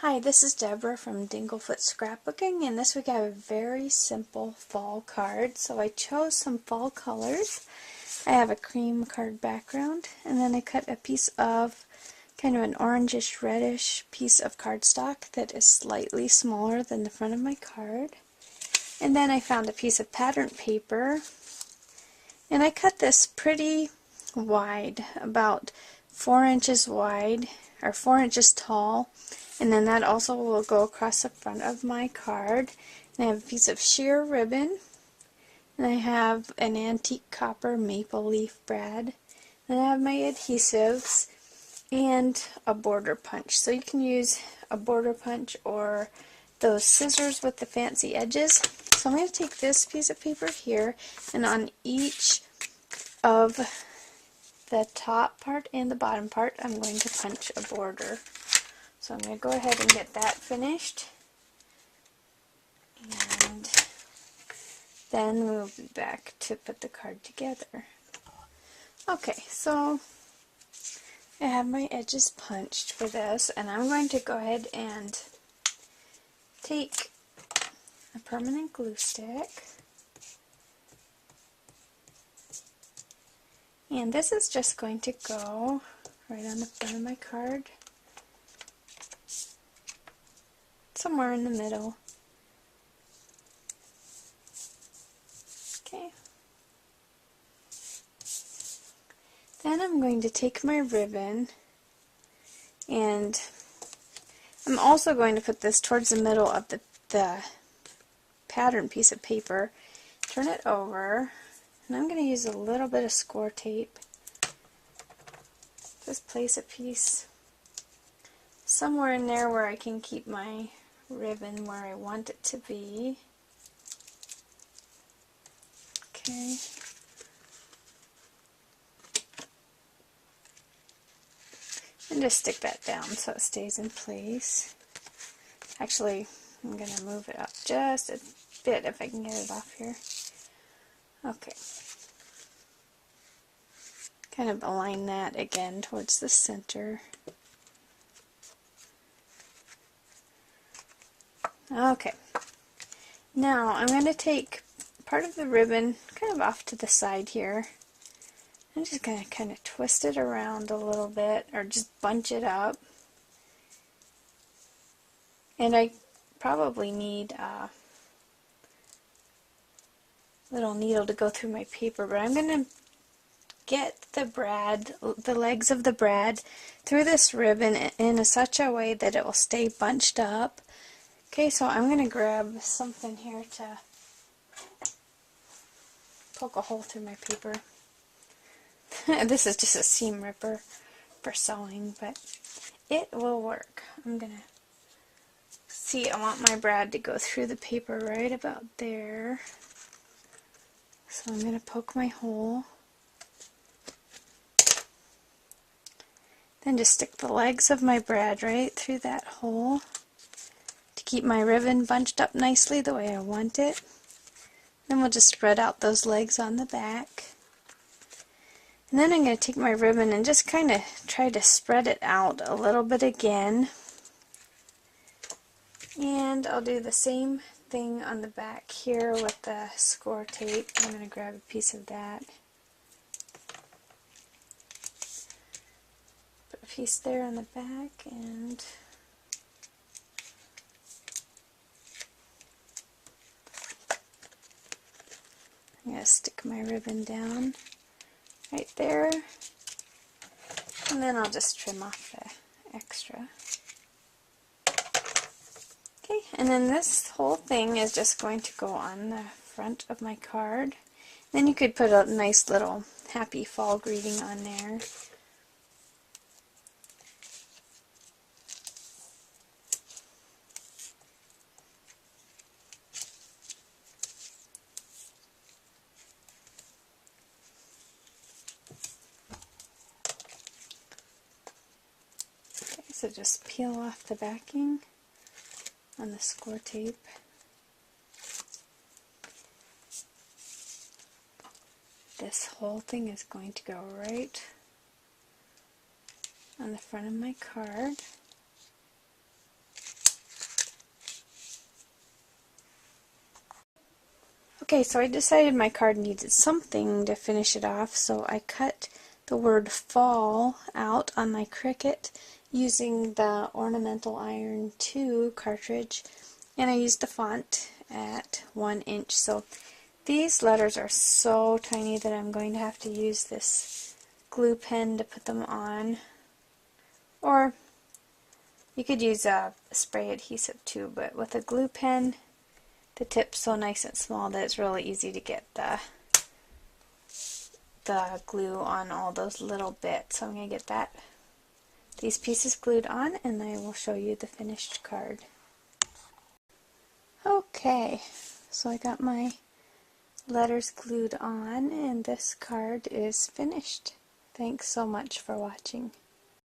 Hi, this is Deborah from Dinglefoot Scrapbooking, and this week I have a very simple fall card. So I chose some fall colors. I have a cream card background, and then I cut a piece of kind of an orangish reddish piece of cardstock that is slightly smaller than the front of my card. And then I found a piece of pattern paper, and I cut this pretty wide, about 4 inches wide, or 4 inches tall, and then that also will go across the front of my card. And I have a piece of sheer ribbon, and I have an antique copper maple leaf brad, and I have my adhesives and a border punch. So you can use a border punch or those scissors with the fancy edges. So I'm going to take this piece of paper here, and on each of the top part and the bottom part I'm going to punch a border. So I'm going to go ahead and get that finished, and then we'll be back to put the card together. Okay, so I have my edges punched for this, and I'm going to go ahead and take a permanent glue stick, and this is just going to go right on the front of my card, somewhere in the middle. Okay. Then I'm going to take my ribbon, and I'm also going to put this towards the middle of the pattern piece of paper, turn it over, and I'm going to use a little bit of score tape. Just place a piece somewhere in there where I can keep my ribbon where I want it to be. Okay. And just stick that down so it stays in place. Actually, I'm going to move it up just a bit if I can get it off here. Okay. Kind of align that again towards the center. Okay. Now I'm going to take part of the ribbon kind of off to the side here. I'm just going to kind of twist it around a little bit, or just bunch it up. And I probably need a little needle to go through my paper, but I'm going to get the legs of the brad through this ribbon in such a way that it will stay bunched up. Okay, so I'm going to grab something here to poke a hole through my paper. This is just a seam ripper for sewing, but it will work. I'm going to see, I want my brad to go through the paper right about there. So I'm going to poke my hole. Then just stick the legs of my brad right through that hole to keep my ribbon bunched up nicely the way I want it. Then we'll just spread out those legs on the back. And then I'm going to take my ribbon and just kind of try to spread it out a little bit again. And I'll do the same thing on the back here with the score tape. I'm going to grab a piece of that. Put a piece there on the back, and I'm going to stick my ribbon down right there, and then I'll just trim off the extra. Okay, and then this whole thing is just going to go on the front of my card. Then you could put a nice little happy fall greeting on there. Okay, so just peel off the backing on the score tape. This whole thing is going to go right on the front of my card. Okay, so I decided my card needed something to finish it off, so I cut the word fall out on my Cricut using the Ornamental Iron 2 cartridge, and I used the font at 1 inch. So these letters are so tiny that I'm going to have to use this glue pen to put them on, or you could use a spray adhesive too, but with a glue pen the tip's so nice and small that it's really easy to get the glue on all those little bits. So I'm going to get these pieces glued on, and I will show you the finished card. Okay, so I got my letters glued on, and this card is finished. Thanks so much for watching.